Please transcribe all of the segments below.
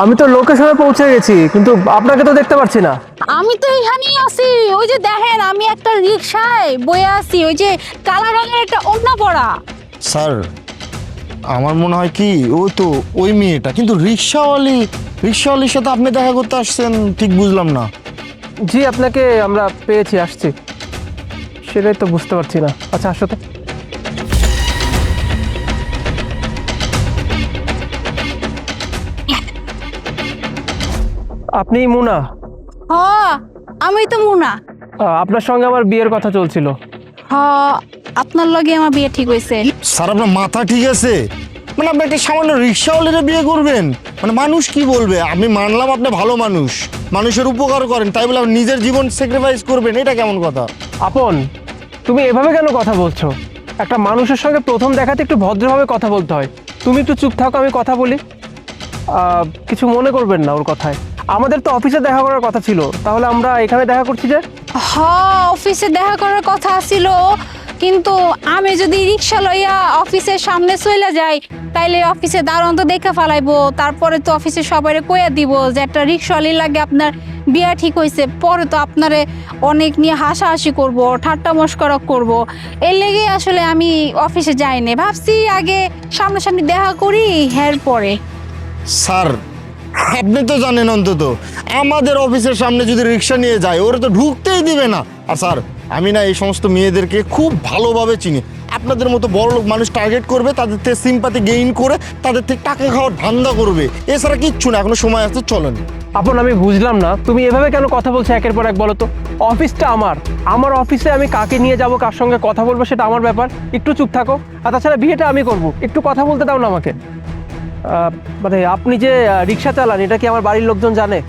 আমি তো লোকেশনে পৌঁছে গেছি, কিন্তু আপনাকে তো দেখতে পাচ্ছি না। আমি তো এখানেই আছি। ওই যে দেখেন, আমি একটা রিকশায় বয়ে আছি, ওই যে কালো রঙের একটা ওড়না পরা। স্যার আমার মনে হয় কি ওই তো ওই মেয়েটা, কিন্তু রিক্সাওয়ালির সাথে আপনি দেখা করতে আসছেন ঠিক বুঝলাম না। জি, আপনাকে আমরা পেয়েছি, আসছি। সেটাই তো বুঝতে পারছি না। আচ্ছা, আসো তো। আপনি মুনা? হ, আমি তো মুনা। আপনার সঙ্গে আমার বিয়ের কথা চলছিল। হ, আপনার লগে আমার বিয়ে ঠিক হয়েছে। স্যার আপনার মাথা ঠিক আছে? মানে আপনি একটা সামান্য রিক্সাওয়ালিরে বিয়ে করবেন? মানে মানুষ কি বলবে? আমি মানলাম আপনি ভালো মানুষ, মানুষের উপকার করেন, তাই বলে আপনি নিজের জীবন স্যাক্রিফাইস করবেন? এটা কেমন কথা? আপন, তুমি এভাবে কেন কথা বলছো? একটা মানুষের সঙ্গে প্রথম দেখাতে একটু ভদ্রভাবে কথা বলতে হয়। তুমি একটু চুপ থাকো, আমি কথা বলি। কিছু মনে করবেন না ওর কথায়। আমাদের তো অফিসে দেখা করার কথা ছিল, তাহলে আমরা এখানে দেখা করছি যে? হ, অফিসে দেখা করার কথা ছিল, কিন্তু আমি যদি রিক্সা লইয়া অফিসের সামনে চলে যাই, তাইলে অফিসে দারোয়ান তো দেখে ফেলাইবো। তারপরে তো অফিসে সবাই কইয়া দিব যে একটা রিক্সাওয়ালি লাগে আপনার বিয়া ঠিক হয়েছে। পরে তো আপনারে অনেক নিয়ে হাসাহাসি করব, ঠাট্টা মশকরা করব। এর লেগে আসলে আমি অফিসে যাইনি, ভাবছি আগে সামনাসামনি দেখা করি, এর পরে। স্যার আপনি তো জানেন অন্তত আমাদের অফিসের সামনে যদি রিক্সা নিয়ে যায় ওরা তো ঢুকতেই দিবে না। আর স্যার আমি না এই সমস্ত মেয়েদেরকে খুব ভালোভাবে চিনি। আপনাদের মতো বড় লোক মানুষ টার্গেট করবে, তাদের থেকে সিম্পাথি গেইন করে তাদের থেকে টাকা খাওয়ার ধান্দা করবে, এছাড়া কিচ্ছু না। এখনো সময় আছে, চলেন। আপন, আমি বুঝলাম না তুমি এভাবে কেন কথা বলছো একের পর এক। বলো তো, অফিসটা আমার অফিসে আমি কাকে নিয়ে যাব, কার সঙ্গে কথা বলবো, সেটা আমার ব্যাপার। একটু চুপ থাকো। আর তাছাড়া বিয়েটা আমি করব, একটু কথা বলতে দাও না আমাকে। মানে আপনি যে রিক্সা চালান, এটা কি আমার বাড়ির লোকজন জানে?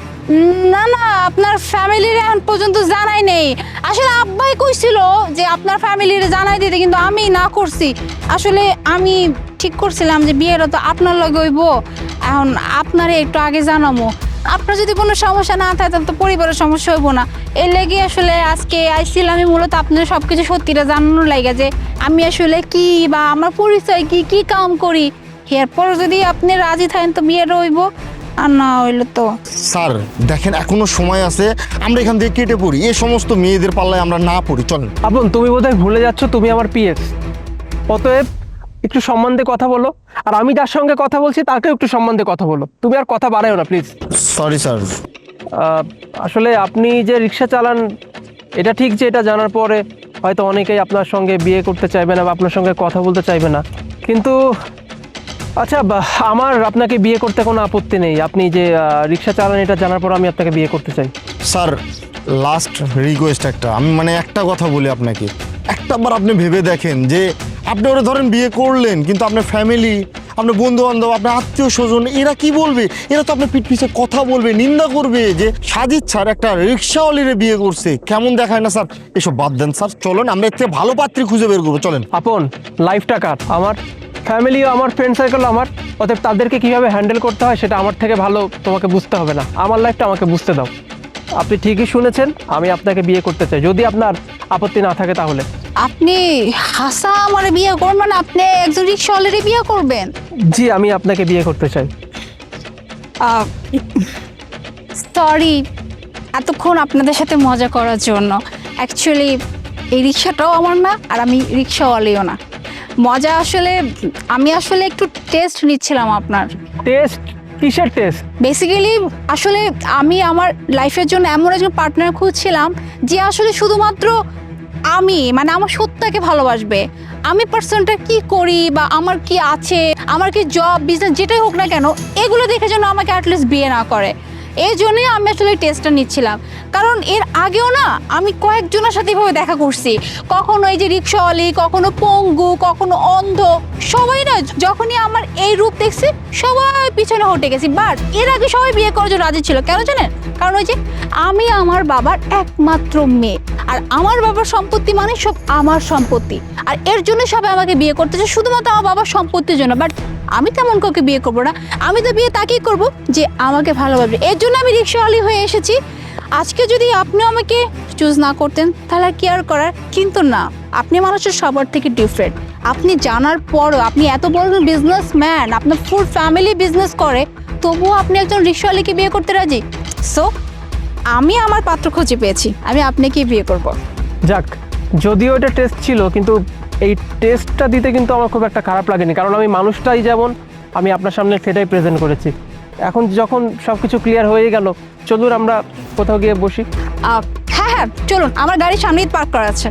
না না, আপনার ফ্যামিলির এখন পর্যন্ত জানাই নেই। আসলে আব্বাই কইছিল যে আপনার ফ্যামিলির জানাই দিতে, কিন্তু আমি না করছি। আসলে আমি ঠিক করছিলাম যে বিয়েটা তো আপনার লগে হইব, এখন আপনারে একটু আগে জানাবো। আপনার যদি কোনো সমস্যা না থাকে তাহলে তো পরিবারের সমস্যা হইব না। এর লেগে আসলে আজকে আইছিলাম আমি মূলত আপনার সবকিছু সত্যিটা জানানোর লাগে, যে আমি আসলে কি বা আমার পরিচয় কি, কি কাম করি। এরপর যদি আপনি রাজি থাকেন তো বিয়ে রইব, আর না হইলে তো। স্যার দেখেন এখনো সময় আছে, আমরা এখান থেকে কেটে পড়ি, এই সমস্ত মেয়েদের পাল্লায় আমরা না পড়ি, চলেন। আপন, তুমি বোধহয় ভুলে যাচ্ছ তুমি আমার পিএস। অতএব একটু সম্মান দিয়ে কথা বলো। আর আমি যার সঙ্গে কথা বলছি তাকেও একটু সম্মান দিয়ে কথা বলো। তুমি আর কথা বাড়ায়ো না প্লিজ। Sorry sir. আসলে আপনি যে রিক্সা চালান, এটা ঠিক যে এটা জানার পরে হয়তো অনেকেই আপনার সঙ্গে বিয়ে করতে চাইবে না বা আপনার সঙ্গে কথা বলতে চাইবে না, কিন্তু আচ্ছা, আমার আপনাকে বিয়ে করতে কোনো আপত্তি নেই। আপনি যে রিক্সা চালান এটা জানার পর আমি আপনাকে বিয়ে করতে চাই। স্যার লাস্ট রিকোয়েস্ট একটা, আমি মানে একটা কথা বলি আপনাকে, একটাবার আপনি ভেবে দেখেন যে আপনি ওরা ধরেন বিয়ে করলেন, কিন্তু আপনার ফ্যামিলি, আপনার বন্ধু বান্ধব, আপনার আত্মীয় স্বজন এরা কি বলবে? এরা তো আপনার পিঠ পিছে কথা বলবে, নিন্দা করবে যে সাজিদ স্যার একটা রিক্সাওয়ালিরে বিয়ে করছে। কেমন দেখায় না স্যার? এসব বাদ দেন স্যার, চলেন আমরা এর থেকে ভালো পাত্রী খুঁজে বের করবো, চলেন। আপন, লাইফটা কার? আমার ফ্যামিলিও আমার, ফ্রেন্ড সার্কেলও আমার। অতএব তাদেরকে কীভাবে হ্যান্ডেল করতে হয় সেটা আমার থেকে ভালো তোমাকে বুঝতে হবে না। আমার লাইফটা আমাকে বুঝতে দাও। আপনি ঠিকই শুনেছেন, আমি আপনাকে বিয়ে করতে চাই, যদি আপনার আপত্তি না থাকে তাহলে। আপনি হাসা আমার বিয়ে করবেন? মানে আপনি একজন রিক্সাওয়ালারই বিয়ে করবেন? জি, আমি আপনাকে বিয়ে করতে চাই। সরি এতক্ষণ আপনাদের সাথে মজা করার জন্য। অ্যাকচুয়ালি এই রিক্সাটাও আমার না, আর আমি রিক্সাওয়ালিও না। মজা আসলে আমি আসলে একটু টেস্ট নিচ্ছিলাম আপনার। টেস্ট? কিসের টেস্ট? বেসিক্যালি আসলে আমি আমার লাইফের জন্য এমন একজন পার্টনার খুঁজছিলাম যে আসলে শুধুমাত্র আমি, মানে আমার সত্তাকে ভালোবাসবে। আমি পার্সনটা কি করি বা আমার কি আছে, আমার কি জব বিজনেস যেটাই হোক না কেন, এগুলো দেখে যেন আমাকে অ্যাটলিস্ট বিয়ে না করে। এই জন্যই আমি আসলে টেস্টটা নিচ্ছিলাম। কারণ এর আগেও না আমি কয়েকজনের সাথে এভাবে দেখা করছি, কখনো এই যে রিক্সাওয়ালি, কখনো পঙ্গু, কখনো অন্ধ। সবাই না যখনই আমার এই রূপ দেখছি সবাই পিছনে হটে গেছি। বাট এর আগে সবাই বিয়ে করার জন্য রাজি ছিল। কেন জানেন? কারণ ওই যে আমি আমার বাবার একমাত্র মেয়ে, আর আমার বাবার সম্পত্তি মানে সব আমার সম্পত্তি, আর এর জন্য সবাই আমাকে বিয়ে করতেছে শুধুমাত্র আমার বাবার সম্পত্তির জন্য। বাট আমি তেমন কাউকে বিয়ে করবো না। আমি তো বিয়ে তাকেই করবো যে আমাকে ভালোবাসবে। এর জন্য আমি রিক্সাওয়ালি হয়ে এসেছি। আজকে যদি আপনি আমাকে চুজ না করতেন তাহলে আর কেয়ার করার, কিন্তু না, আপনি মানুষের সবার থেকে ডিফারেন্ট। আপনি জানার পরও, আপনি এত বড় বিজনেসম্যান, আপনার ফুল ফ্যামিলি বিজনেস করে, তবুও আপনি একজন রিক্সাওয়ালাকে বিয়ে করতে রাজি। সো আমি আমার পাত্র খুঁজে পেয়েছি, আমি আপনাকেই বিয়ে করব। যাক, যদিও এটা টেস্ট ছিল, কিন্তু এই টেস্টটা দিতে কিন্তু আমার খুব একটা খারাপ লাগেনি, কারণ আমি মানুষটাই যেমন আমি আপনার সামনে সেটাই প্রেজেন্ট করেছি। এখন যখন সব কিছু ক্লিয়ার হয়ে গেল, চলুন আমরা কোথাও গিয়ে বসি। হ্যাঁ হ্যাঁ চলুন, আমার গাড়ির সামনেই পার্ক করা আছে।